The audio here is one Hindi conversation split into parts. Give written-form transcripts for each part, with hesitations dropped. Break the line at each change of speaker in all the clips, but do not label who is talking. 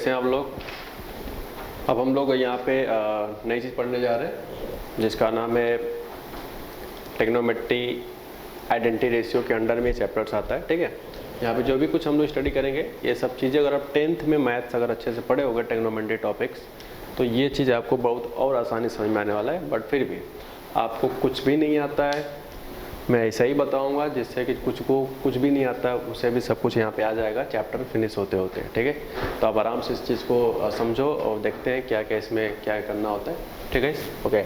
कैसे हैं आप लोग। अब हम लोग यहाँ पे नई चीज़ पढ़ने जा रहे हैं जिसका नाम है ट्रिग्नोमेट्री आइडेंटिटी रेशियो के अंडर में चैप्टर्स आता है। ठीक है, यहाँ पे जो भी कुछ हम लोग स्टडी करेंगे ये सब चीज़ें अगर आप 10th में मैथ्स अगर अच्छे से पढ़े होंगे ट्रिग्नोमेट्री टॉपिक्स, तो ये चीज़ आपको बहुत और आसानी समझ में आने वाला है। बट फिर भी आपको कुछ भी नहीं आता है, मैं ऐसा ही बताऊंगा जिससे कि कुछ भी नहीं आता है उसे भी सब कुछ यहाँ पे आ जाएगा चैप्टर फिनिश होते होते। ठीक है, तो आप आराम से इस चीज़ को समझो और देखते हैं क्या क्या इसमें क्या करना होता है। ठीक है, ओके।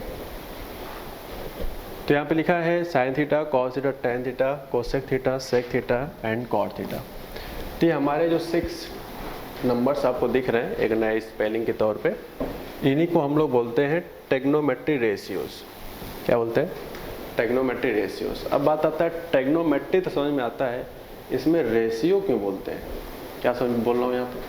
तो यहाँ पे लिखा है sine theta, cos theta, tan theta, cosec theta, sec theta and cot theta. तो ये हमारे जो 6 नंबर्स आपको दिख रहे हैं एक नए स्पेलिंग के तौर पे, इन्हीं को हम लोग बोलते हैं ट्रिग्नोमेट्री रेशियोज। क्या बोलते हैं? Trigonometry ratios. अब बात आता है ट्रिग्नोमेट्री तो समझ में आता है, इसमें रेशियो क्यों बोलते हैं? क्या समझ बोल रहा हूँ यहाँ पे?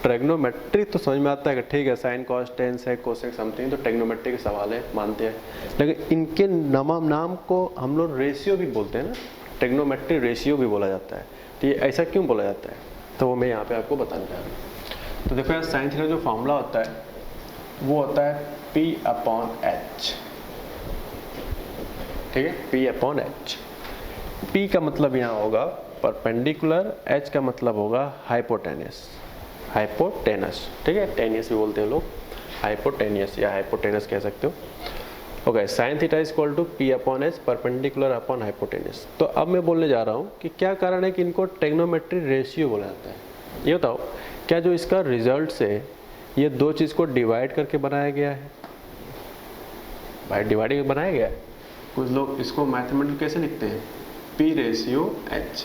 ट्रिग्नोमेट्री तो समझ में आता है कि ठीक है sine cos tan sec cosec something तो ट्रिग्नोमेट्री के सवाल है, मानते हैं, लेकिन इनके नाम को हम लोग रेशियो भी बोलते हैं ना, ट्रिग्नोमेट्री रेशियो भी बोला जाता है। तो ये ऐसा क्यों बोला जाता है तो वो मैं यहाँ पे आपको बताने जा रहा हूँ। तो देखो यार, साइन थीटा जो फॉर्मूला होता है वो होता है P/H। ठीक है, P/H। P का मतलब यहाँ होगा परपेंडिकुलर, H का मतलब होगा हाइपोटेनस। ठीक है, टेनियस भी बोलते हैं लोग, हाइपोटेनियस या हाइपोटेनस कह सकते हो। Okay, sine theta is equal to P/H perpendicular upon hypotenuse. तो अब मैं बोलने जा रहा हूँ कि क्या कारण है कि इनको ट्रिग्नोमेट्री रेशियो बोला जाता है। ये बताओ, क्या जो इसका रिजल्ट है ये दो चीज़ को डिवाइड करके बनाया गया है? भाई डिवाइड करके बनाया गया है। कुछ लोग इसको मैथमेटिकली कैसे लिखते हैं? P/H।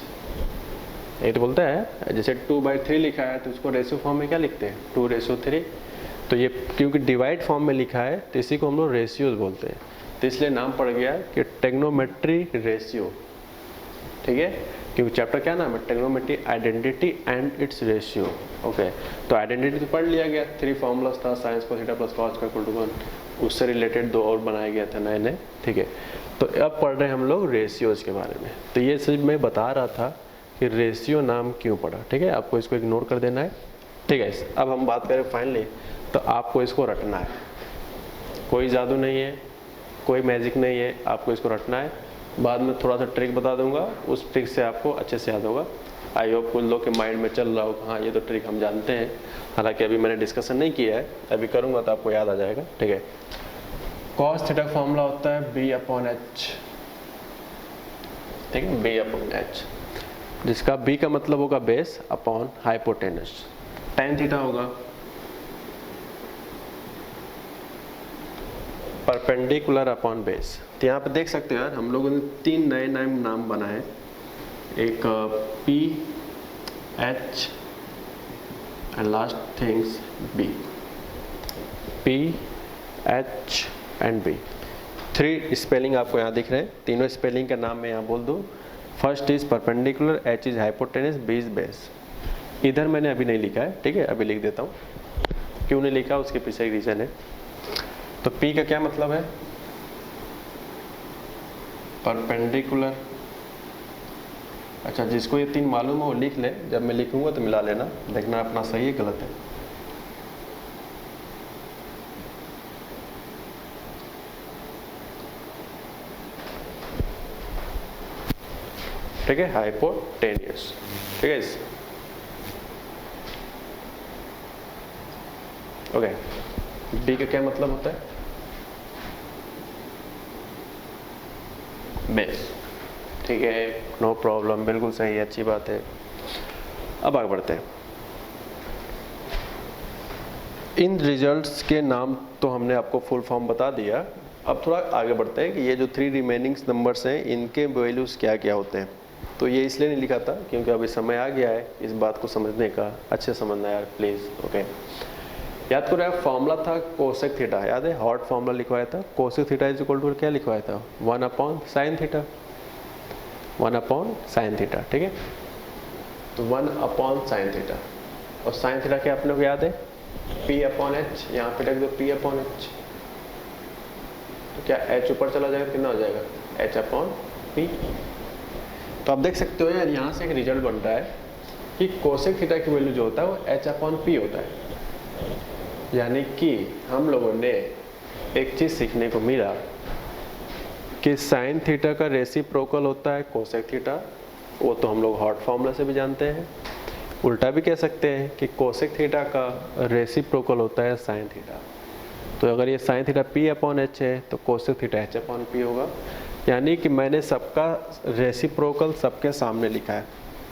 ये तो बोलता है जैसे 2/3 लिखा है तो उसको रेशियो फॉर्म में क्या लिखते हैं? 2/3। तो ये क्योंकि डिवाइड फॉर्म में लिखा है तो इसी को हम लोग रेशियोज बोलते हैं, तो इसलिए नाम पड़ गया कि ट्रिग्नोमेट्री रेशियो। ठीक है, क्योंकि चैप्टर क्या नाम है? Trigonometry identity and its ratio. Okay, तो आइडेंटिटी तो पढ़ लिया गया, 3 फॉर्मूलाज था, साइंस को theta plus cos equal to 1, उससे रिलेटेड 2 और बनाया गया था नए नए। ठीक है, तो अब पढ़ रहे हैं हम लोग रेशियोज के बारे में। तो ये सिर्फ मैं बता रहा था कि रेशियो नाम क्यों पड़ा। ठीक है, आपको इसको इग्नोर कर देना है। ठीक है, अब हम बात करें फाइनली, तो आपको इसको रटना है, कोई जादू नहीं है, कोई मैजिक नहीं है, आपको इसको रटना है। बाद में थोड़ा सा ट्रिक बता दूंगा, उस ट्रिक से आपको अच्छे से याद होगा। आई होप कुछ लोग के माइंड में चल रहा हो हाँ ये तो ट्रिक हम जानते हैं, हालांकि अभी मैंने डिस्कशन नहीं किया है, अभी करूंगा तो आपको याद आ जाएगा। ठीक है, कॉस थीटा का फॉर्मूला होता है B/H। ठीक है, B/H, जिसका B का मतलब होगा base upon hypotenuse. Tan theta होगा परपेंडिकुलर अपॉन बेस। तो यहाँ पे देख सकते हो यार, हम लोगों ने 3 नए नए नाम बनाए, एक P/H and last things B। P/H and B, 3 spelling आपको यहाँ दिख रहे हैं। तीनों स्पेलिंग का नाम मैं यहाँ बोल दूँ। First is perpendicular, H is hypotenuse, B is base. इधर मैंने अभी नहीं लिखा है, ठीक है, अभी लिख देता हूँ। क्यों नहीं लिखा उसके पीछे एक रीजन है। तो P का क्या मतलब है? परपेंडिकुलर। अच्छा, जिसको ये 3 मालूम है वो लिख ले, जब मैं लिखूंगा तो मिला लेना, देखना अपना सही है गलत है। ठीक है, हाइपोटेनियस। ठीक है, ओके। B का क्या मतलब होता है? बेस। ठीक है, नो प्रॉब्लम, बिल्कुल सही है, अच्छी बात है। अब आगे बढ़ते हैं। इन रिजल्ट्स के नाम तो हमने आपको फुल फॉर्म बता दिया। अब थोड़ा आगे बढ़ते हैं कि ये जो 3 रिमेनिंग नंबर्स हैं इनके वैल्यूज क्या क्या होते हैं। तो ये इसलिए नहीं लिखा था क्योंकि अभी समय आ गया है इस बात को समझने का, अच्छे समझना यार प्लीज। ओके, याद करो यार, फॉर्मूला था कोसेक थीटा, याद है? हॉट फॉर्मूला लिखवाया था, cosec theta is equal to क्या लिखवाया था? 1/sin theta, 1/sin theta. ठीक है, तो 1/sin थीटा, और sin थीटा क्या अपने को याद है? P/H। यहाँ पे रख दो P/H, तो क्या H ऊपर चला जाएगा, कितना हो जाएगा? H/P। तो आप देख सकते हो यार, यहाँ से एक रिजल्ट बन रहा है कि कोसेक थीटा की वैल्यू जो होता है वो H/P होता है। यानी कि हम लोगों ने एक चीज़ सीखने को मिला कि साइन थीटा का रेसिप्रोकल होता है कोसेक थीटा, वो तो हम लोग हॉट फॉर्मूला से भी जानते हैं। उल्टा भी कह सकते हैं कि कोसेक थीटा का रेसिप्रोकल होता है साइन थीटा। तो अगर ये sine theta P upon H है तो cosec theta H upon P होगा। यानी कि मैंने सबका रेसिप्रोकल सबके सामने लिखा है,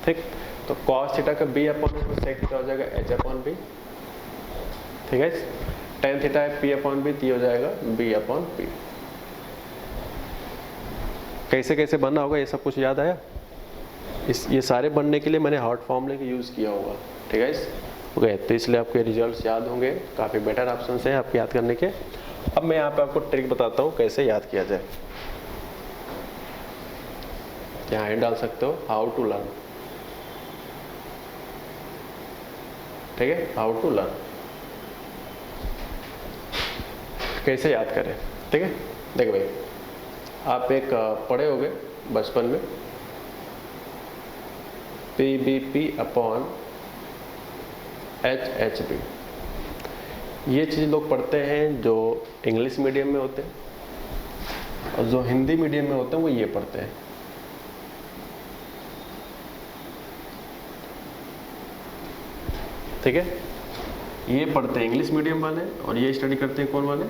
ठीक। तो कॉस थीटा का बी अपॉन तो सेक थीटा हो जाएगा एच अपॉन बी, ठीक है। टेन थीटा है पी अपॉन बी, हो जाएगा बी अपॉन पी। कैसे कैसे बनना होगा ये सब कुछ याद आया? ये सारे बनने के लिए मैंने हॉट फॉर्मूले का यूज़ किया होगा, ठीक है। ओके, तो इसलिए आपके रिजल्ट्स याद होंगे, काफ़ी बेटर ऑप्शन है आपके याद करने के। अब मैं यहाँ पे आपको ट्रिक बताता हूँ कैसे याद किया जाए। यहाँ ही डाल सकते हो हाउ टू लर्न, ठीक है, हाउ टू लर्न, कैसे याद करें, ठीक है। देखो भाई, आप एक पढ़े होगे बचपन में P B P upon H H B. ये चीज़ लोग पढ़ते हैं जो इंग्लिश मीडियम में होते हैं, और जो हिंदी मीडियम में होते हैं वो ये पढ़ते हैं। ठीक है, ये पढ़ते हैं इंग्लिश मीडियम वाले और ये स्टडी करते हैं कौन वाले?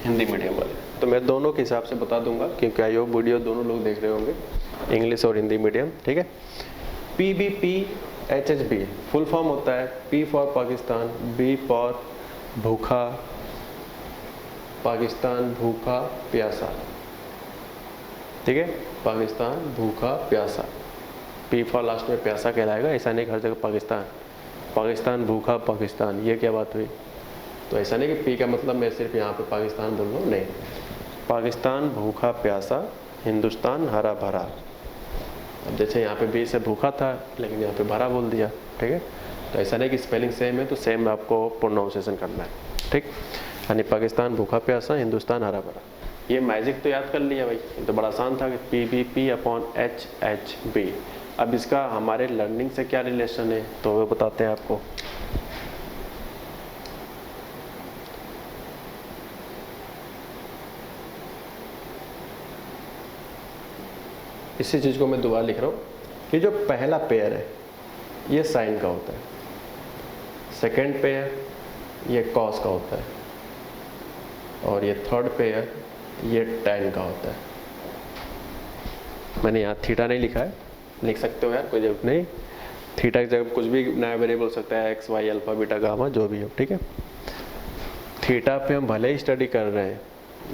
हिंदी मीडियम वाले। तो मैं दोनों के हिसाब से बता दूंगा क्योंकि आई होप वीडियो दोनों लोग देख रहे होंगे, इंग्लिश और हिंदी मीडियम, ठीक है। P B P H H B full form होता है P for Pakistan, B for भूखा, पाकिस्तान भूखा प्यासा, ठीक है, पाकिस्तान भूखा प्यासा। पी फॉर लास्ट में प्यासा कहलाएगा, ऐसा नहीं हर जगह पाकिस्तान, पाकिस्तान भूखा पाकिस्तान, ये क्या बात हुई? तो ऐसा नहीं कि पी का मतलब मैं सिर्फ यहाँ पे पाकिस्तान बोल रहा हूँ, नहीं, पाकिस्तान भूखा प्यासा, हिंदुस्तान हरा भरा। अब जैसे यहाँ पे बी से भूखा था लेकिन यहाँ पे भरा बोल दिया, ठीक है। तो ऐसा नहीं कि स्पेलिंग सेम है तो सेम आपको प्रोनाउंसिएशन करना है, ठीक। यानी पाकिस्तान भूखा प्यासा, हिंदुस्तान हरा भरा। ये मैजिक तो याद कर लिया भाई, ये तो बड़ा आसान था कि P B P upon H H B. अब इसका हमारे लर्निंग से क्या रिलेशन है तो वो बताते हैं आपको। इसी चीज़ को मैं दोबारा लिख रहा हूँ कि जो पहला पेयर है ये साइन का होता है, सेकेंड पेयर ये कॉस का होता है, और ये थर्ड पेयर ये टैन का होता है। मैंने यहाँ थीटा नहीं लिखा है, लिख सकते हो यार, कोई जरूरत नहीं। थीटा की जगह कुछ भी नया वेरिएबल हो सकता है, X Y alpha beta gamma जो भी हो, ठीक है। थीटा पे हम भले ही स्टडी कर रहे हैं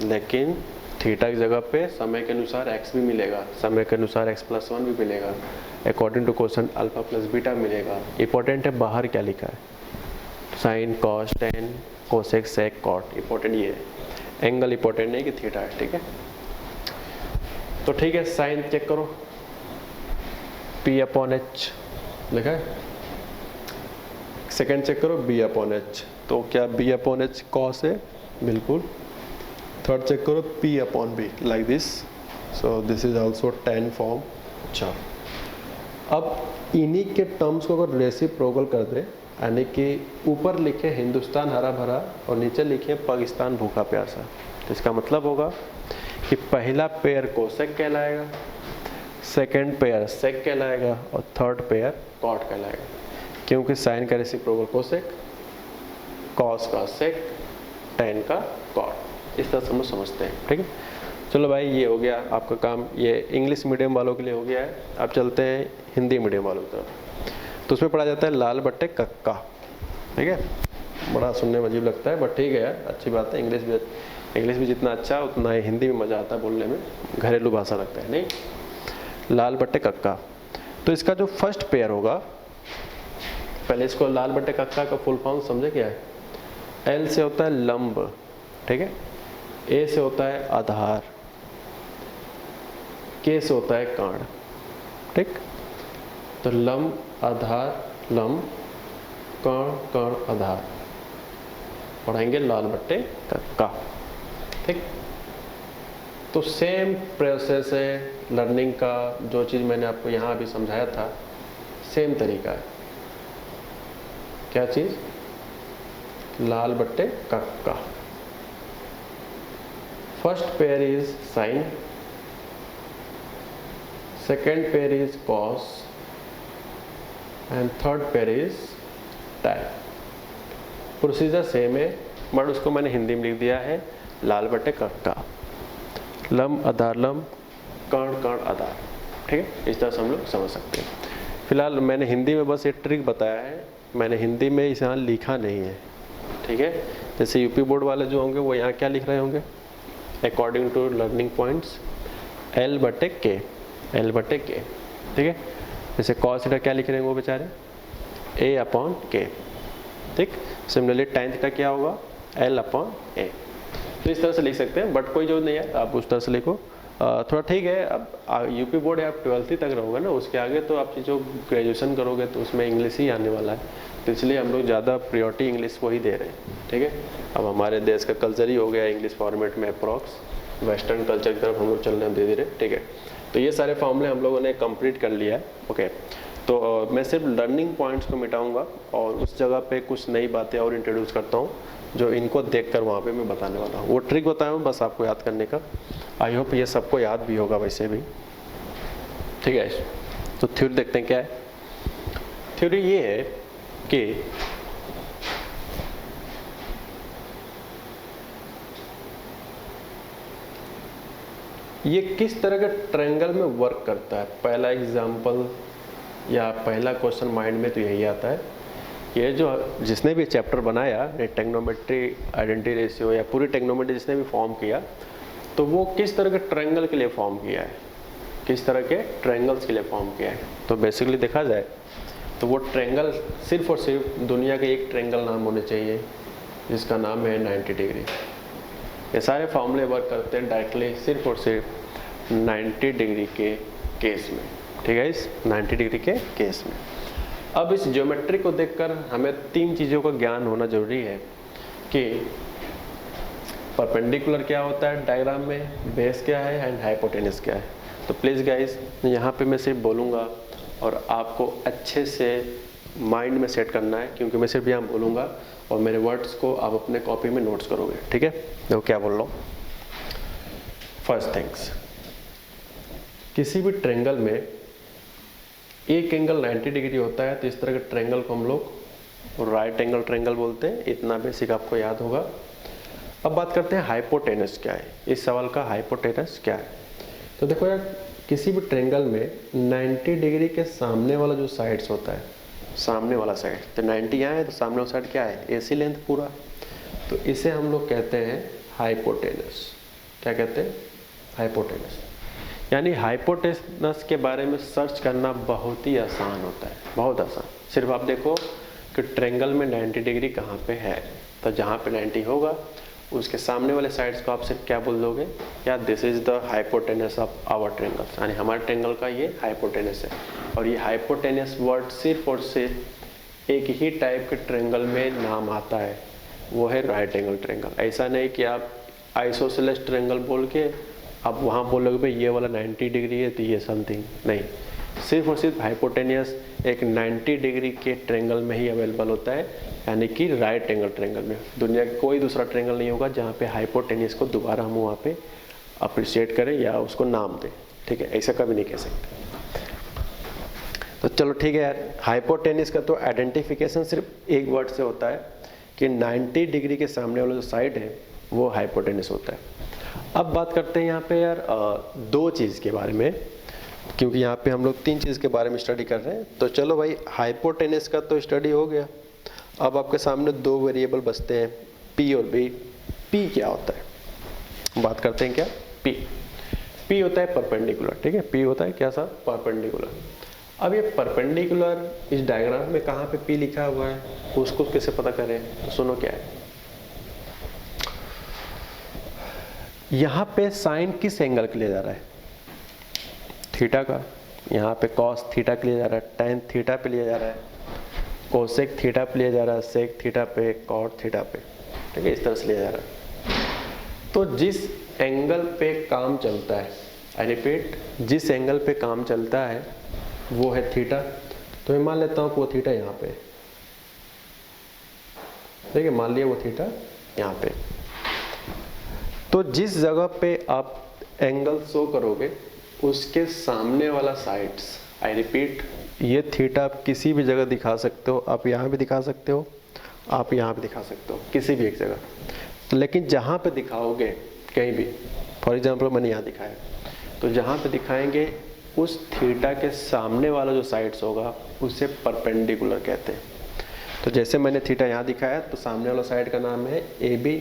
लेकिन थीटा की जगह पे समय के अनुसार एक्स भी मिलेगा, समय के अनुसार एक्स प्लस 1 भी मिलेगा, according to question alpha plus beta मिलेगा। इंपॉर्टेंट है बाहर क्या लिखा है, sine cos tan cosec sec cot, important ये है, एंगल इंपॉर्टेंट नहीं कि थीटा है, ठीक है। तो ठीक है, साइन चेक करो, पी अपॉन एच लिखा है, सेकेंड चेक करो बी अपॉन एच, तो क्या बी अपॉन एच कॉस है? बिल्कुल। थर्ड चेक करो P upon be like this, so this is also ten form. अच्छा, अब इन्हीं के टर्म्स को अगर रेसिप्रोकल कर दे, यानी कि ऊपर लिखे हिंदुस्तान हरा भरा और नीचे लिखे पाकिस्तान भूखा प्यासा, तो इसका मतलब होगा कि पहला पेयर कोसेक कहलाएगा, सेकेंड पेयर सेक कहलाएगा और थर्ड पेयर कॉट कहलाएगा, क्योंकि साइन का रेसिप्रोकल कोसेक, कॉस का सेक, टेन का कॉट। इस तरह से हम समझते हैं, ठीक है। चलो भाई, ये हो गया आपका काम, ये इंग्लिश मीडियम वालों के लिए हो गया है। अब चलते हैं हिंदी मीडियम वालों की तरफ। तो उसमें पढ़ा जाता है लाल बट्टे कक्का, ठीक है। बड़ा सुनने में अजीब लगता है बट ठीक है यार, अच्छी बात है। इंग्लिश भी जितना अच्छा उतना ही हिंदी में मज़ा आता है बोलने में, घरेलू भाषा लगता है, नहीं। लाल बट्टे कक्का, तो इसका जो फर्स्ट पेयर होगा, पहले इसको लाल बट्टे कक्का का फुल फॉर्म समझे क्या है? एल से होता है लंब, ठीक है, ए से होता है आधार, के से होता है कांड, ठीक। तो लंब आधार लंब कण कण आधार पढ़ाएंगे लाल बट्टे कक्का, ठीक। तो सेम प्रोसेस है लर्निंग का, जो चीज़ मैंने आपको यहाँ अभी समझाया था सेम तरीका है। क्या चीज़? लाल बट्टे कक्का। First pair is sine, second pair is cos and third pair is tan. Procedure same है बट उसको मैंने हिंदी में लिख दिया है लाल बट्टे कक्का, लम आधार लम, कर्ण कर्ण आधार। ठीक है, इस तरह से हम लोग समझ सकते हैं। फिलहाल मैंने हिंदी में बस एक ट्रिक बताया है, मैंने हिंदी में इसे यहाँ लिखा नहीं है। ठीक है, जैसे यूपी बोर्ड वाले जो होंगे वो यहाँ क्या लिख रहे होंगे, according to learning points L बटे के, L बटे के। ठीक है, जैसे कॉस थीटा क्या लिख रहे हैं वो बेचारे A अपॉन के। ठीक, सिमिलरली tan थीटा क्या होगा L अपॉन A। तो इस तरह से लिख सकते हैं, बट कोई जो नहीं है आप उस तरह से लिखो। थोड़ा ठीक है, अब यूपी बोर्ड है, आप 12th तक रहोगे ना, उसके आगे तो आप जो ग्रेजुएशन करोगे तो उसमें इंग्लिश ही आने वाला है, तो इसलिए हम लोग ज़्यादा प्रायोरिटी इंग्लिश को ही दे रहे हैं। ठीक है, अब हमारे देश का कल्चर ही हो गया इंग्लिश फॉर्मेट में अप्रॉक्स, वेस्टर्न कल्चर की तरफ हम लोग चल रहे हैं धीरे धीरे। ठीक है, तो ये सारे फॉर्मूले हम लोगों ने कंप्लीट कर लिया है। ओके, तो मैं सिर्फ लर्निंग पॉइंट्स को मिटाऊंगा और उस जगह पे कुछ नई बातें और इंट्रोड्यूस करता हूँ जो इनको देखकर वहाँ पे मैं बताने वाला हूँ। वो ट्रिक बताया हूँ बस आपको याद करने का। आई होप ये सबको याद भी होगा वैसे भी। ठीक है, तो थ्योरी देखते हैं क्या है। थ्योरी ये है कि ये किस तरह के ट्रायंगल में वर्क करता है। पहला एग्जाम्पल या पहला क्वेश्चन माइंड में तो यही आता है, ये जो जिसने भी चैप्टर बनाया टेक्नोमेट्री, आइडेंटिटी रेशियो या पूरी टेक्नोमेट्री जिसने भी फॉर्म किया, तो वो किस तरह के ट्रायंगल के लिए फॉर्म किया है, किस तरह के ट्रायंगल्स के लिए फॉर्म किया है। तो बेसिकली देखा जाए तो वो ट्रायंगल सिर्फ और सिर्फ दुनिया के एक ट्रायंगल नाम होने चाहिए जिसका नाम है 90 डिग्री। ये सारे फॉर्मूले वर्क करते हैं डायरेक्टली सिर्फ और सिर्फ 90 डिग्री के केस में। ठीक है, इस 90 डिग्री के केस में। अब इस ज्योमेट्री को देखकर हमें तीन चीज़ों का ज्ञान होना जरूरी है कि परपेंडिकुलर क्या होता है डायग्राम में, बेस क्या है एंड हाइपोटेनस क्या है। तो प्लीज़ गाइस यहाँ पे मैं सिर्फ बोलूँगा और आपको अच्छे से माइंड में सेट करना है, क्योंकि मैं सिर्फ यहाँ बोलूँगा और मेरे वर्ड्स को आप अपने कॉपी में नोट्स करोगे। ठीक है, देखो क्या बोल रहा हूँ। फर्स्ट थिंग्स, किसी भी ट्रायंगल में एक एंगल 90 डिग्री होता है, तो इस तरह के ट्रायंगल को हम लोग राइट एंगल ट्रायंगल बोलते हैं। इतना बेसिक आपको याद होगा। अब बात करते हैं हाइपोटेनस क्या है। इस सवाल का हाइपोटेनस क्या है, तो देखो यार, किसी भी ट्रायंगल में 90 डिग्री के सामने वाला जो साइड्स होता है, सामने वाला साइड, तो 90 यहाँ है तो सामने वाला साइड क्या है, AC लेंथ पूरा, तो इसे हम लोग कहते हैं हाइपोटेनस। क्या कहते हैं, हाइपोटेनस। यानी हाइपोटेनस के बारे में सर्च करना बहुत ही आसान होता है, बहुत आसान। सिर्फ आप देखो कि ट्रायंगल में 90 डिग्री कहाँ पे है, तो जहाँ पे 90 होगा उसके सामने वाले साइड्स को आप सिर्फ क्या बोल दोगे, या this is the hypotenuse of our triangle, यानी हमारे ट्रायंगल का ये हाइपोटेनस है। और ये हाइपोटेनस वर्ड सिर्फ और सिर्फ एक ही टाइप के ट्रायंगल में नाम आता है, वो है राइट एंगल ट्रायंगल। ऐसा नहीं कि आप आइसोसेलेस ट्रायंगल बोल के आप वहाँ बोलोगे भाई ये वाला 90 डिग्री है तो ये समथिंग नहीं, सिर्फ और सिर्फ हाइपोटेनियस एक 90 डिग्री के ट्रायंगल में ही अवेलेबल होता है, यानी कि राइट एंगल ट्रायंगल में। दुनिया का कोई दूसरा ट्रायंगल नहीं होगा जहाँ पे हाइपोटेनियस को दोबारा हम वहाँ पे अप्रिशिएट करें या उसको नाम दें। ठीक है, ऐसा कभी नहीं कह सकते। तो चलो ठीक है यार, हाइपोटेनियस का तो आइडेंटिफिकेशन सिर्फ एक वर्ड से होता है कि 90 डिग्री के सामने वाला जो साइड है वो हाइपोटेनियस होता है। अब बात करते हैं यहाँ पे यार दो चीज़ के बारे में, क्योंकि यहाँ पे हम लोग तीन चीज़ के बारे में स्टडी कर रहे हैं। तो चलो भाई, हाइपोटेनस का तो स्टडी हो गया। अब आपके सामने दो वेरिएबल बचते हैं, P और B। P क्या होता है, बात करते हैं क्या। P होता है परपेंडिकुलर। ठीक है, P होता है क्या सा, परपेंडिकुलर। अब ये परपेंडिकुलर इस डायग्राम में कहाँ पे P लिखा हुआ है, उसको कैसे पता करें। तो सुनो क्या है, यहाँ पे साइन किस एंगल के लिए जा रहा है, थीटा का। यहाँ पे कॉस थीटा के लिए जा रहा है, टेन थीटा पे लिया जा रहा है, कोसेक थीटा पे लिया जा रहा है, सेक थीटा पे, कॉट थीटा पे। ठीक है, इस तरह से लिया जा रहा है। तो जिस एंगल पे काम चलता है, आई रिपीट, जिस एंगल पे काम चलता है वो है थीटा। तो मैं मान लेता हूँ वो थीटा यहाँ पे, ठीक है, मान लिया वो थीटा यहाँ पे। तो जिस जगह पे आप एंगल शो करोगे उसके सामने वाला साइड्स, आई रिपीट, ये थीटा आप किसी भी जगह दिखा सकते हो, आप यहाँ भी दिखा सकते हो, आप यहाँ भी दिखा सकते हो, किसी भी एक जगह। तो लेकिन जहाँ पे दिखाओगे कहीं भी, फॉर एग्जांपल मैंने यहाँ दिखाया, तो जहाँ पे दिखाएंगे उस थीटा के सामने वाला जो साइड्स होगा उसे परपेंडिकुलर कहते हैं। तो जैसे मैंने थीटा यहाँ दिखाया तो सामने वाला साइड का नाम है ए बी,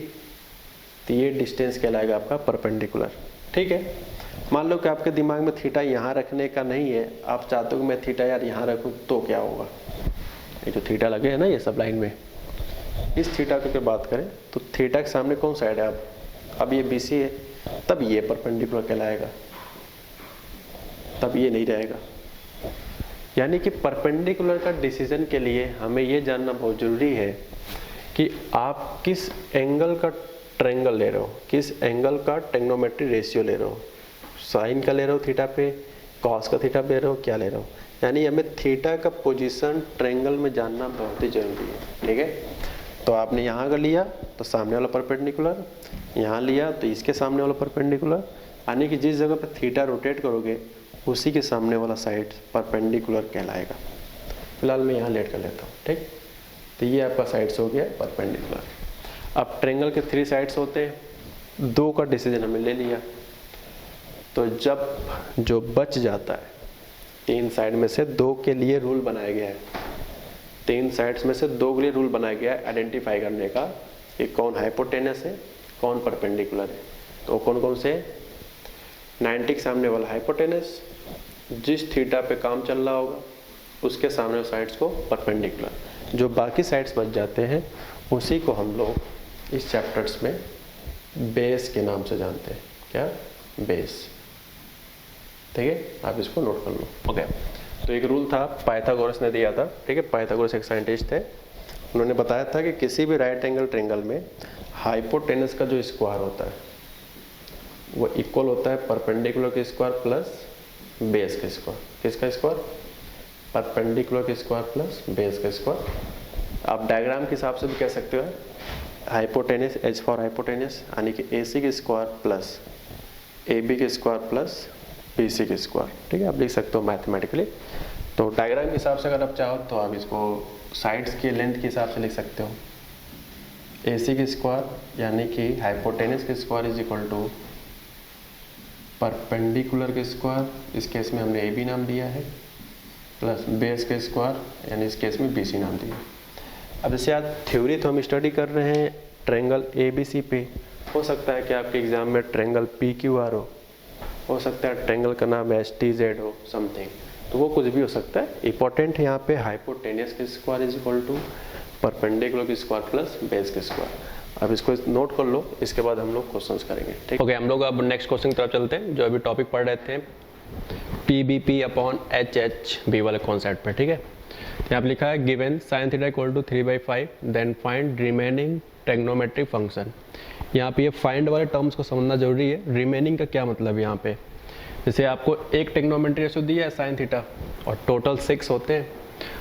तो ये डिस्टेंस कहलाएगा आपका परपेंडिकुलर। ठीक है, मान लो कि आपके दिमाग में थीटा यहाँ रखने का नहीं है, आप चाहते हो कि मैं थीटा यार यहाँ रखूँ, तो क्या होगा, ये जो थीटा लगे है ना ये सब लाइन में, इस थीटा की अगर बात करें तो थीटा के सामने कौन साइड है, अब ये BC है, तब ये परपेंडिकुलर कहलाएगा, तब ये नहीं रहेगा। यानी कि परपेंडिकुलर का डिसीजन के लिए हमें ये जानना बहुत ज़रूरी है कि आप किस एंगल का ट्रायंगल ले रहे हो, किस एंगल का ट्रिग्नोमेट्री रेशियो ले रहे हो, साइन का ले रहे हो थीटा पे, कॉस का थीटा ले रहे हो, क्या ले रहे हो। यानी हमें थीटा का पोजीशन ट्रायंगल में जानना बहुत ही जरूरी है। ठीक है, तो आपने यहाँ का लिया तो सामने वाला परपेंडिकुलर, यहाँ लिया तो इसके सामने वाला परपेंडिकुलर, यानी कि जिस जगह पर थीटा रोटेट करोगे उसी के सामने वाला साइड परपेंडिकुलर कहलाएगा। फिलहाल मैं यहाँ लेट कर लेता हूँ। ठीक, तो ये आपका साइड्स हो गया परपेंडिकुलर। अब ट्रायंगल के 3 साइड्स होते हैं, 2 का डिसीजन हमने ले लिया, तो जब जो बच जाता है 3 साइड में से 2 के लिए रूल बनाया गया है, 3 साइड्स में से 2 के लिए रूल बनाया गया है आइडेंटिफाई करने का कि कौन हाइपोटेनस है कौन परपेंडिकुलर है। तो कौन कौन से, 90 के सामने वाला हाइपोटेनस, जिस थीटा पे काम चल रहा होगा उसके सामने साइड्स को परपेंडिकुलर। जो बाकी साइड्स बच जाते हैं उसी को हम लोग इस चैप्टर्स में बेस के नाम से जानते हैं। क्या, बेस। ठीक है, आप इसको नोट कर लो। ओके, तो एक रूल था पाइथागोरस ने दिया था। ठीक है, पाइथागोरस एक साइंटिस्ट थे, उन्होंने बताया था कि किसी भी राइट एंगल ट्रायंगल में हाइपोटेनस का जो स्क्वायर होता है वो इक्वल होता है परपेंडिकुलर के स्क्वायर प्लस बेस के स्क्वायर। किसका स्क्वायर, परपेंडिकुलर के स्क्वायर प्लस बेस का स्क्वायर। आप डायग्राम के हिसाब से भी कह सकते हो, हाइपोटेनस एच फॉर हाइपोटेनस, यानी कि AC के स्क्वायर प्लस AB के स्क्वायर प्लस BC के स्क्वायर। ठीक है, आप लिख सकते हो मैथमेटिकली। तो डायग्राम के हिसाब से अगर आप चाहो तो आप इसको साइड्स के लेंथ के हिसाब से लिख सकते हो। AC के स्क्वायर यानी कि हाइपोटेनस के square is equal to perpendicular के स्क्वायर, इस केस में हमने AB नाम दिया है, प्लस बेस के स्क्वायर यानी इस केस में BC नाम दिया। अब जैसे आज थ्योरी तो हम स्टडी कर रहे हैं ट्रायंगल ABC पे, हो सकता है कि आपके एग्जाम में ट्रायंगल PQR हो सकता है ट्रायंगल का नाम STZ हो समथिंग, तो वो कुछ भी हो सकता है। इंपॉर्टेंट है यहाँ पे हाइपोटेनस के square is equal to perpendicular के स्क्वायर प्लस बेस के स्क्वायर। अब इसको नोट कर लो, इसके बाद हम लोग क्वेश्चंस करेंगे। ठीक, ओके, हम लोग अब नेक्स्ट क्वेश्चन की तरफ चलते हैं, जो अभी टॉपिक पढ़ रहे थे PBP अपॉन HHB वाले कॉन्सेप्ट पे। ठीक है, यहाँ पे लिखा है given sin theta equal to 3/5 then find remaining trigonometric function. यहाँ पे ये फाइंड वाले टर्म्स को समझना जरूरी है। रिमेनिंग का क्या मतलब है, यहाँ पे जैसे आपको एक ट्रिग्नोमेट्री रेशियो दिया है sin थीटा और टोटल 6 होते हैं,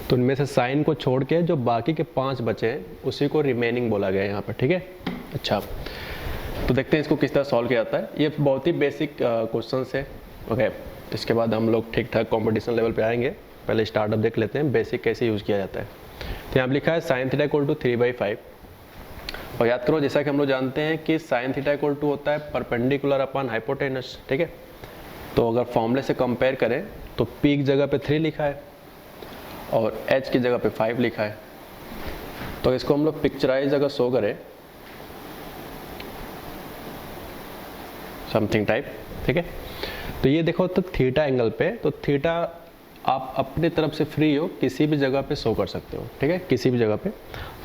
तो उनमें से साइन को छोड़ के जो बाकी के 5 बचे हैं उसी को रिमेनिंग बोला गया है यहाँ पे। ठीक है, अच्छा, तो देखते हैं इसको किस तरह सॉल्व किया जाता है। ये बहुत ही बेसिक क्वेश्चन है। ओके, इसके बाद हम लोग ठीक ठाक कॉम्पिटिशन लेवल पे आएंगे, पहले स्टार्टअप देख लेते हैं बेसिक कैसे यूज़ किया जाता है। तो यहाँ पे लिखा है sin थीटा इक्वल टू 3/5, और याद करो जैसा कि हम लोग जानते हैं कि sin थीटा इक्वल टू होता है परपेंडिकुलर अपॉन हाइपोटेनस। ठीक है, तो अगर फॉर्मूले से कंपेयर करें तो P की जगह पे 3 लिखा है और H की जगह पे 5 लिखा है। तो इसको हम लोग पिक्चराइज अगर शो करें समथिंग टाइप, ठीक है, तो ये देखो तो थीटा एंगल पे, तो थीटा आप अपने तरफ से फ्री हो, किसी भी जगह पे शो कर सकते हो। ठीक है, किसी भी जगह पे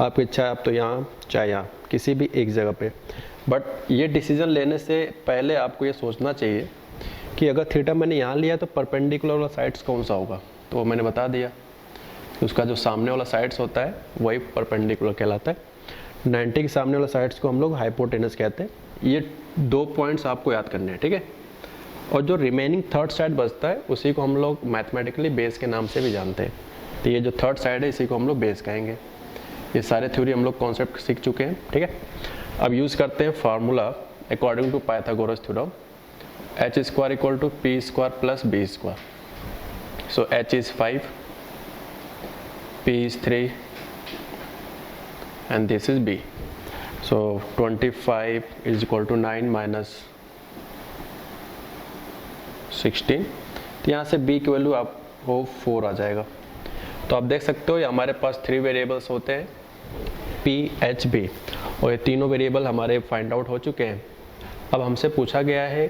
आपकी इच्छा है, आप तो यहाँ चाहे यहाँ किसी भी एक जगह पे। बट ये डिसीजन लेने से पहले आपको ये सोचना चाहिए कि अगर थीटा मैंने यहाँ लिया तो परपेंडिकुलर वाला साइड्स कौन सा होगा, तो वो मैंने बता दिया, उसका जो सामने वाला साइड्स होता है वही परपेंडिकुलर कहलाता है। 90 के सामने वाला साइड्स को हम लोग हाइपोटेनस कहते हैं। ये 2 पॉइंट्स आपको याद करने हैं। ठीक है, और जो रिमेनिंग थर्ड साइड बचता है उसी को हम लोग मैथमेटिकली बेस के नाम से भी जानते हैं। तो ये जो थर्ड साइड है इसी को हम लोग बेस कहेंगे। ये सारे थ्योरी हम लोग कॉन्सेप्ट सीख चुके हैं, ठीक है। अब यूज़ करते हैं formula according to Pythagoras theorem, h square equal to P square plus B square. So h is 5, p is 3 and this is b. So 25 is equal to 9 minus 16। तो यहाँ से b की वैल्यू आपको 4 आ जाएगा। तो आप देख सकते हो ये हमारे पास 3 वेरिएबल्स होते हैं p, h, b, और ये तीनों वेरिएबल हमारे फाइंड आउट हो चुके हैं। अब हमसे पूछा गया है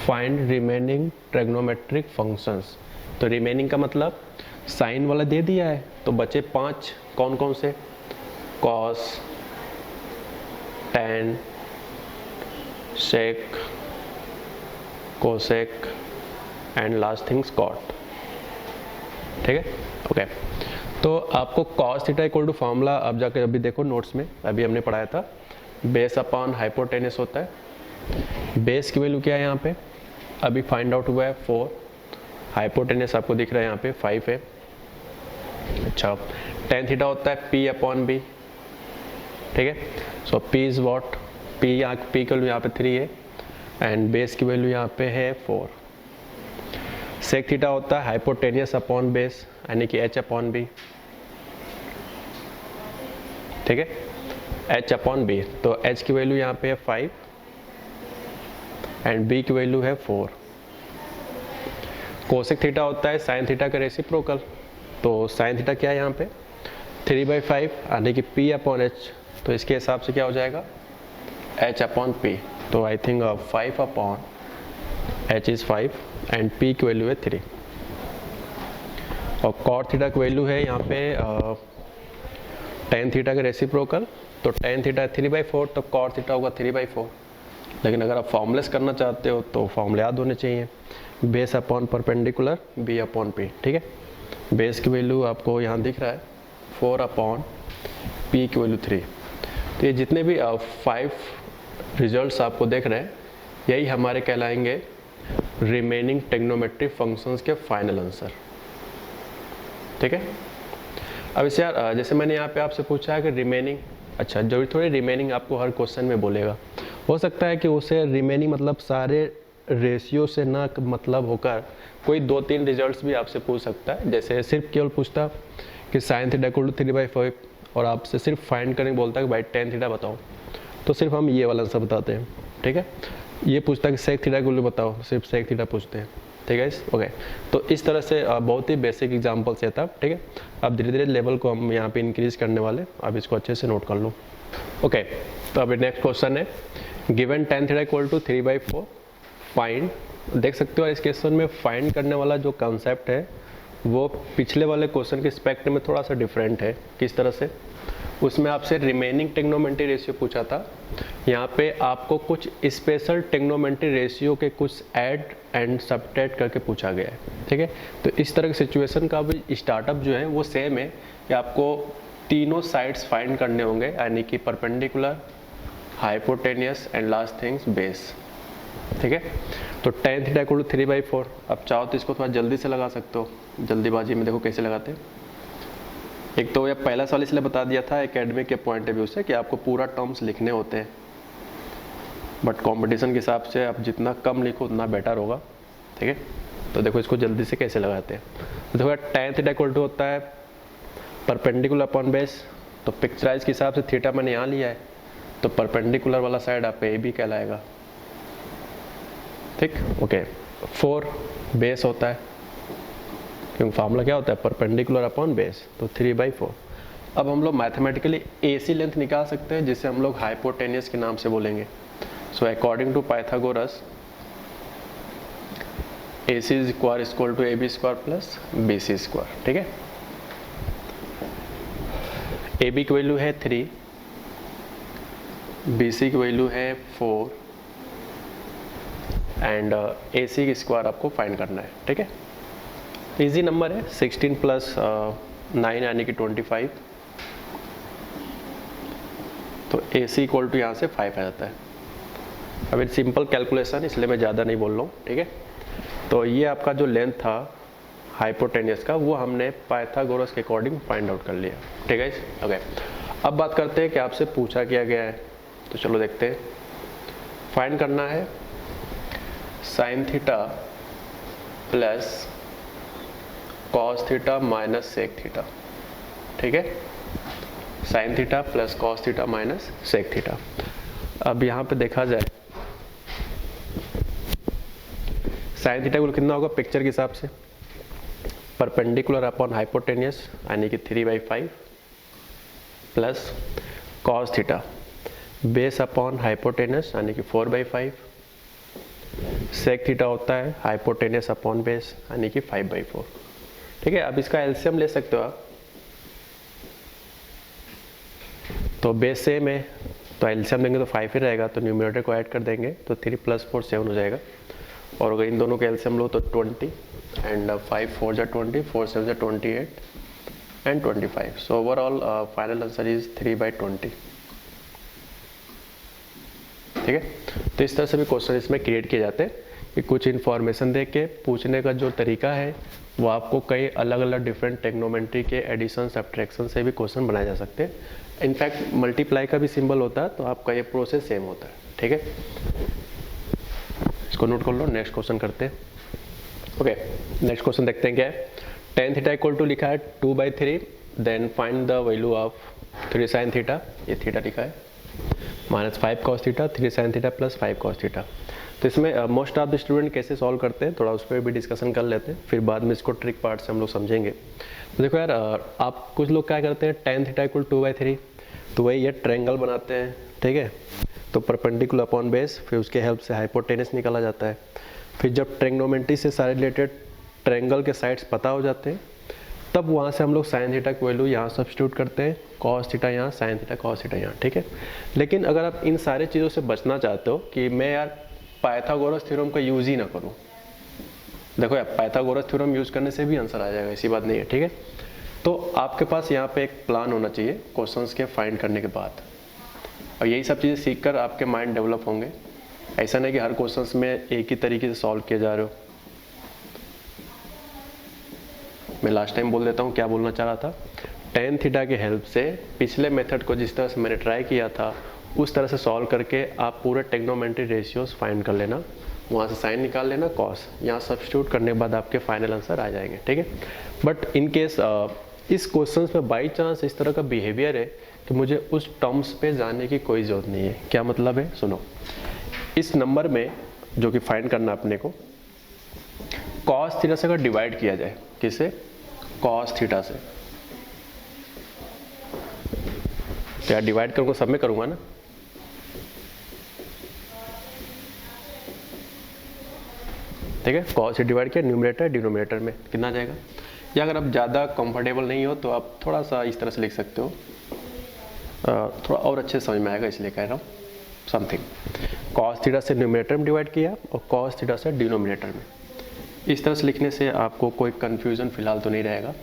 फाइंड रिमेनिंग ट्रिग्नोमेट्रिक फंक्शंस। तो रिमेनिंग का मतलब साइन वाला दे दिया है, तो बचे 5, कौन कौन से? Cos, tan, sec, cosec and last things cot, ठीक है, ओके। तो आपको cos theta equal to formula अब जाकर अभी देखो नोट्स में, अभी हमने पढ़ाया था, बेस अपॉन हाइपोटेनस होता है। बेस की वैल्यू क्या है यहाँ पे? अभी फाइंड आउट हुआ है 4, हाइपोटेनस आपको दिख रहा है यहाँ पे 5 है। अच्छा, टेन थीटा होता है p अपॉन बी, ठीक है। सो p इज वॉट? p की वैल्यू यहाँ पे 3 है एंड बेस की वैल्यू यहाँ पे है 4। सेक थीटा होता है हाइपोटेनियस अपॉन बेस, यानी कि h अपॉन बी, ठीक है, h अपॉन बी। तो h की वैल्यू यहाँ पे है 5 एंड b की वैल्यू है 4। कोसेक थीटा होता है साइन थीटा का रेसिप्रोकल, तो साइन थीटा क्या है यहाँ पे? 3/5 यानी कि p अपॉन h। तो इसके हिसाब से क्या हो जाएगा? h upon p। तो I think 5 upon h is 5 and p की वैल्यू है 3। और कॉट थीटा की वैल्यू है यहाँ पे टेन थीटा का रेसिप्रोकल, तो टेन थीटा 3/4, तो कॉट थीटा होगा 3/4। लेकिन अगर आप फॉर्मुलेस करना चाहते हो तो फॉर्मूले याद होने चाहिए, base upon perpendicular b upon p, ठीक है। बेस की वैल्यू आपको यहाँ दिख रहा है 4 अपॉन p की वैल्यू 3। तो ये जितने भी 5 रिजल्ट्स आपको देख रहे हैं, यही हमारे कहलाएंगे रिमेनिंग ट्रिग्नोमेट्रिक फंक्शंस के फाइनल आंसर, ठीक है। अब इसे यार जैसे मैंने यहाँ पे आपसे पूछा है कि रिमेनिंग, अच्छा जरूरी थोड़ी रिमेनिंग आपको हर क्वेश्चन में बोलेगा, हो सकता है कि उसे रिमेनिंग मतलब सारे रेशियो से ना मतलब होकर कोई 2-3 रिजल्ट्स भी आपसे पूछ सकता है। जैसे सिर्फ केवल पूछता कि साइन थीटा इक्वल टू 3/5 और आपसे सिर्फ फाइंड करने बोलता है कि भाई टेन थीटा बताओ, तो सिर्फ हम ये वाला आंसर बताते हैं, ठीक है। ये पूछता है कि सेक थीटा की बताओ, सिर्फ सेक थीटा पूछते हैं, ठीक है, ओके। तो इस तरह से बहुत ही बेसिक एग्जांपल्स है तब, ठीक है। अब धीरे धीरे लेवल को हम यहाँ पे इंक्रीज करने वाले, अब इसको अच्छे से नोट कर लो, ओके। तो अभी नेक्स्ट क्वेश्चन है, given ten theta equal to 3/4 find. देख सकते हो इस क्वेश्चन में फाइंड करने वाला जो कॉन्सेप्ट है वो पिछले वाले क्वेश्चन के स्पेक्ट में थोड़ा सा डिफरेंट है। किस तरह से? उसमें आपसे रिमेनिंग ट्रिग्नोमेट्री रेशियो पूछा था, यहाँ पे आपको कुछ स्पेशल ट्रिग्नोमेट्री रेशियो के कुछ ऐड एंड सबट्रैक्ट करके पूछा गया है, ठीक है। तो इस तरह की सिचुएशन का भी स्टार्टअप जो है वो सेम है कि आपको तीनों साइड्स फाइंड करने होंगे, यानी कि perpendicular, hypotenuse and last things base, ठीक है। तो टेन थीटा इक्वल टू 3/4। अब चाहो तो इसको थोड़ा जल्दी से लगा सकते हो, जल्दीबाजी में देखो कैसे लगाते हैं। एक तो ये पहला सवाल इसलिए बता दिया था एकेडमिक के पॉइंट ऑफ व्यू से कि आपको पूरा टर्म्स लिखने होते हैं, बट कंपटीशन के हिसाब से आप जितना कम लिखो उतना बेटर होगा, ठीक है। तो देखो इसको जल्दी से कैसे लगाते हैं। तो देखो टेन थीटा इक्वल टू होता है परपेंडिकुलर अपॉन बेस, तो पिक्चराइज के हिसाब से थीटा मैंने यहाँ लिया है, तो परपेंडिकुलर वाला साइड आप ए बी कहलाएगा, ठीक, ओके। 4 बेस होता है, क्योंकि फार्मूला क्या होता है? परपेंडिकुलर अपॉन बेस, तो 3/4। अब हम लोग मैथमेटिकली एसी लेंथ निकाल सकते हैं, जिसे हम लोग हाइपोटेनियस के नाम से बोलेंगे। So according to Pythagoras AC is equal to AB square plus BC square, ठीक है। AB की वैल्यू है 3, BC की वैल्यू है 4 एंड AC की स्क्वायर आपको फाइंड करना है, ठीक है। इजी नंबर है, 16 प्लस 9 यानी कि 25, तो AC इक्वल टू यहाँ से 5 आ जाता है। अब ये सिंपल कैलकुलेशन इसलिए मैं ज़्यादा नहीं बोल रहा हूँ, ठीक है। तो ये आपका जो लेंथ था हाइपोटेनियस का वो हमने पाइथागोरस के अकॉर्डिंग फाइंड आउट कर लिया, ठीक है, ओके। अब बात करते हैं कि आपसे पूछा क्या गया है, तो चलो देखते हैं। फाइंड करना है sine theta plus cos theta minus sec theta, ठीक है, sine theta plus cos theta minus sec theta. अब यहाँ पे देखा जाए साइन थीटा को कितना होगा पिक्चर के हिसाब से, परपेंडिकुलर अपॉन हाइपोटेनियस यानी कि 3/5 plus cos theta base upon hypotenuse यानी कि 4/5, सेक थीटा होता है हाइपोटेनियस अपॉन बेस यानी कि 5/4, ठीक है। अब इसका एलसीएम ले सकते हो आप, तो बेस सेम है तो एलसीएम देंगे तो 5 ही रहेगा, तो न्यूमरेटर को ऐड कर देंगे तो 3 + 4 7 हो जाएगा। और अगर इन दोनों का एलसीएम लो तो 20 एंड 5 4 जा 20, 4 7 जा 28 and 25। So overall final answer is 3/20, ठीक है। तो इस तरह से भी क्वेश्चन इसमें क्रिएट किए जाते हैं कि कुछ इन्फॉर्मेशन दे के पूछने का जो तरीका है वो आपको कई अलग अलग डिफरेंट टेक्नोमेट्री के एडिशन सब्ट्रैक्शन से भी क्वेश्चन बनाए जा सकते हैं। इनफैक्ट मल्टीप्लाई का भी सिंबल होता है, तो आपका ये प्रोसेस सेम होता है, ठीक है। इसको नोट कर लो, नेक्स्ट क्वेश्चन करते हैं। ओके, नेक्स्ट क्वेश्चन देखते हैं क्या है। tan थीटा इक्वल टू लिखा है 2/3, then find the value of 3 sin theta, ये थीटा लिखा है, माइनस 5 cos थीटा, 3 sin थीटा प्लस 5 cos थीटा। तो इसमें मोस्ट ऑफ द स्टूडेंट कैसे सॉल्व करते हैं थोड़ा उस पर भी डिस्कशन कर लेते हैं, फिर बाद में इसको ट्रिक पार्ट से हम लोग समझेंगे। तो देखो यार, आप कुछ लोग क्या करते हैं, tan थीटा इक्वल 2/3, तो वही ये ट्रायंगल बनाते हैं, ठीक है। तो परपेंडिकुलर अपॉन बेस, फिर उसके हेल्प से हाइपोटेनस निकाला जाता है। फिर जब ट्रायंगोनोमेट्री से सारे रिलेटेड ट्रायंगल के साइड्स पता हो जाते हैं, तब वहाँ से हम लोग साइन थीटा की वैल्यू यहाँ सब्स्टिट्यूट करते हैं, कॉस थीटा यहाँ, साइन थीटा कॉस थीटा यहाँ, ठीक है। लेकिन अगर आप इन सारे चीज़ों से बचना चाहते हो कि मैं यार पाइथागोरस थ्योरम का यूज़ ही ना करूँ, देखो यार पाइथागोरस थ्योरम यूज़ करने से भी आंसर आ जाएगा, ऐसी बात नहीं है, ठीक है। तो आपके पास यहाँ पे एक प्लान होना चाहिए क्वेश्चंस के फाइंड करने के बाद, और यही सब चीज़ें सीखकर आपके माइंड डेवलप होंगे। ऐसा नहीं कि हर क्वेश्चंस में एक ही तरीके से सॉल्व किए जा रहे हो। मैं लास्ट टाइम बोल देता हूँ क्या बोलना चाह रहा था। tan थीटा की हेल्प से पिछले मेथड को जिस तरह से मैंने ट्राई किया था उस तरह से सॉल्व करके आप पूरे ट्रिग्नोमेट्री रेशियोज फाइंड कर लेना, वहाँ से साइन निकाल लेना, कॉस यहाँ सब्स्टिट्यूट करने के बाद आपके फाइनल आंसर आ जाएंगे, ठीक है। बट इन केस इस क्वेश्चन में बाई चांस इस तरह का बिहेवियर है कि मुझे उस टर्म्स पे जाने की कोई ज़रूरत नहीं है। क्या मतलब है, सुनो। इस नंबर में जो कि फाइंड करना अपने को, कॉस थीटा से अगर डिवाइड किया जाए, किसे, कॉस थीटा से, तो यार डिवाइड करूँगा सब में करूँगा ना, ठीक है। कॉस से डिवाइड किया न्यूमरेटर डिनोमिनेटर में, कितना जाएगा। या अगर आप ज़्यादा कंफर्टेबल नहीं हो तो आप थोड़ा सा इस तरह से लिख सकते हो, थोड़ा और अच्छे समझ में आएगा इसलिए कह रहा हूँ। समथिंग कॉस थीटा से न्यूमरेटर में डिवाइड किया और कॉस थीटा से डिनोमिनेटर में, इस तरह से लिखने से आपको कोई कंफ्यूजन फिलहाल तो नहीं रहेगा।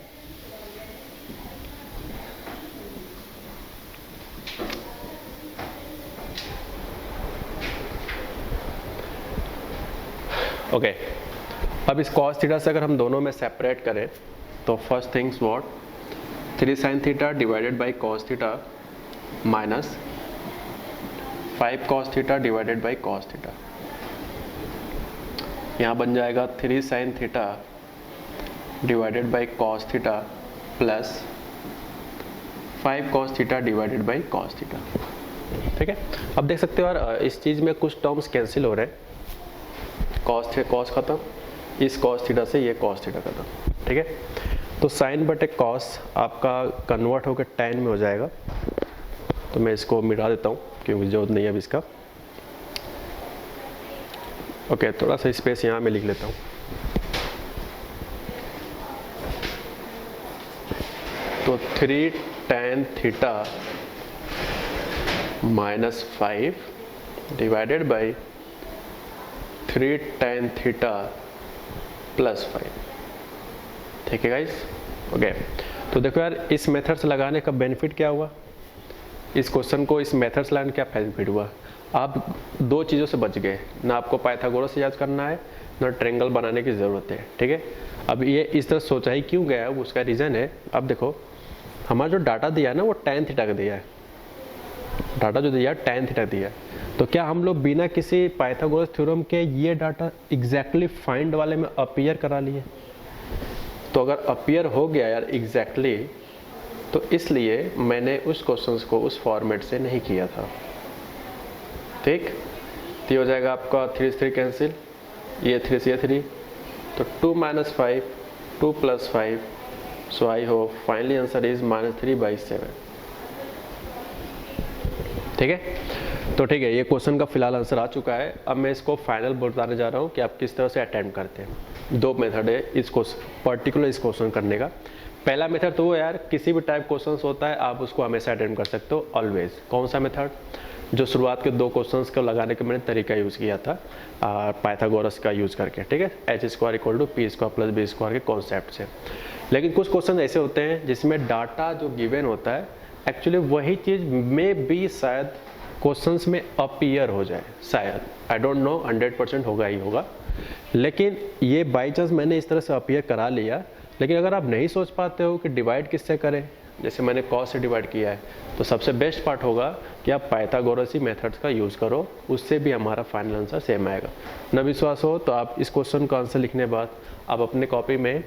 ओके, अब इस cos थीटा से अगर हम दोनों में सेपरेट करें तो first things what, 3 sin theta divided by cos theta minus 5 cos theta divided by cos theta, यहाँ बन जाएगा 3 sin theta divided by cos theta plus 5 cos theta divided by cos theta, ठीक है। अब देख सकते हो यार इस चीज़ में कुछ टर्म्स कैंसिल हो रहे हैं, कॉस खत्म, इस cos थीटा से ये cos थीटा खत्म, ठीक है। तो साइन बटे cos आपका कन्वर्ट होकर tan में हो जाएगा, तो मैं इसको मिटा देता हूँ क्योंकि जरूरत नहीं है अब इसका। ओके, थोड़ा सा स्पेस यहाँ में लिख लेता हूँ। तो 3 tan theta minus 5 divided by 3 tan theta plus 5, ठीक है गाइस। ओके, तो देखो यार इस मेथड से लगाने का बेनिफिट क्या हुआ, इस क्वेश्चन को इस मेथड से लगाने का क्या बेनिफिट हुआ, आप दो चीज़ों से बच गए, ना आपको पाइथागोरस याद करना है ना ट्रायंगल बनाने की ज़रूरत है, ठीक है। अब ये इस तरह सोचा ही क्यों गया, उसका रीज़न है। अब देखो हमारा जो डाटा दिया है ना वो tan थीटा का दिया है, डाटा जो दिया है tan थीटा दिया है। तो क्या हम लोग बिना किसी पाइथागोरस थ्योरम के ये डाटा एग्जैक्टली फाइंड वाले में अपीयर करा लिए? तो अगर अपीयर हो गया यार एग्जैक्टली, तो इसलिए मैंने उस क्वेश्चंस को उस फॉर्मेट से नहीं किया था। ठीक, तो हो जाएगा आपका 3 से 3 कैंसिल, ये 3 से ये 3, तो 2 - 5 2 + 5, सो I hope finally answer is -3/7। ठीक है, तो ठीक है, ये क्वेश्चन का फिलहाल आंसर आ चुका है। अब मैं इसको फाइनल बताने जा रहा हूँ कि आप किस तरह से अटेम्प्ट करते हैं। 2 मेथड है इस क्वेश्चन करने का। पहला मेथड तो वो यार किसी भी टाइप क्वेश्चन होता है आप उसको हमेशा अटेम्प्ट कर सकते हो ऑलवेज। कौन सा मेथड? जो शुरुआत के 2 क्वेश्चंस को लगाने का मैंने तरीका यूज़ किया था पाइथागोरस का यूज़ करके। ठीक है, h² = p² + b² के कॉन्सेप्ट से। लेकिन कुछ क्वेश्चन ऐसे होते हैं जिसमें डाटा जो गिवन होता है एक्चुअली वही चीज़ में भी शायद क्वेश्चंस में अपीयर हो जाए, शायद, आई डोंट नो, 100% होगा ही होगा। लेकिन ये बाई चांस मैंने इस तरह से अपीयर करा लिया। लेकिन अगर आप नहीं सोच पाते हो कि डिवाइड किससे करें, जैसे मैंने कॉस से डिवाइड किया है, तो सबसे बेस्ट पार्ट होगा कि आप पाइथागोरसी मेथड्स का यूज़ करो, उससे भी हमारा फाइनल आंसर सेम आएगा। न विश्वास हो तो आप इस क्वेश्चन का आंसर लिखने बाद आप अपने कॉपी में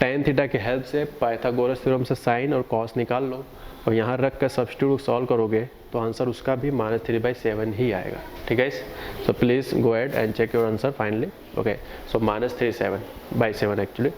tan थीटा की हेल्प से पाइथागोरस थ्योरम से साइन और कॉस निकाल लो और यहाँ रख कर सब्स्टिट्यूट सॉल्व करोगे तो आंसर उसका भी -3/7 ही आएगा। ठीक है, so please go ahead and check your answer finally. Okay, so -3/7 actually.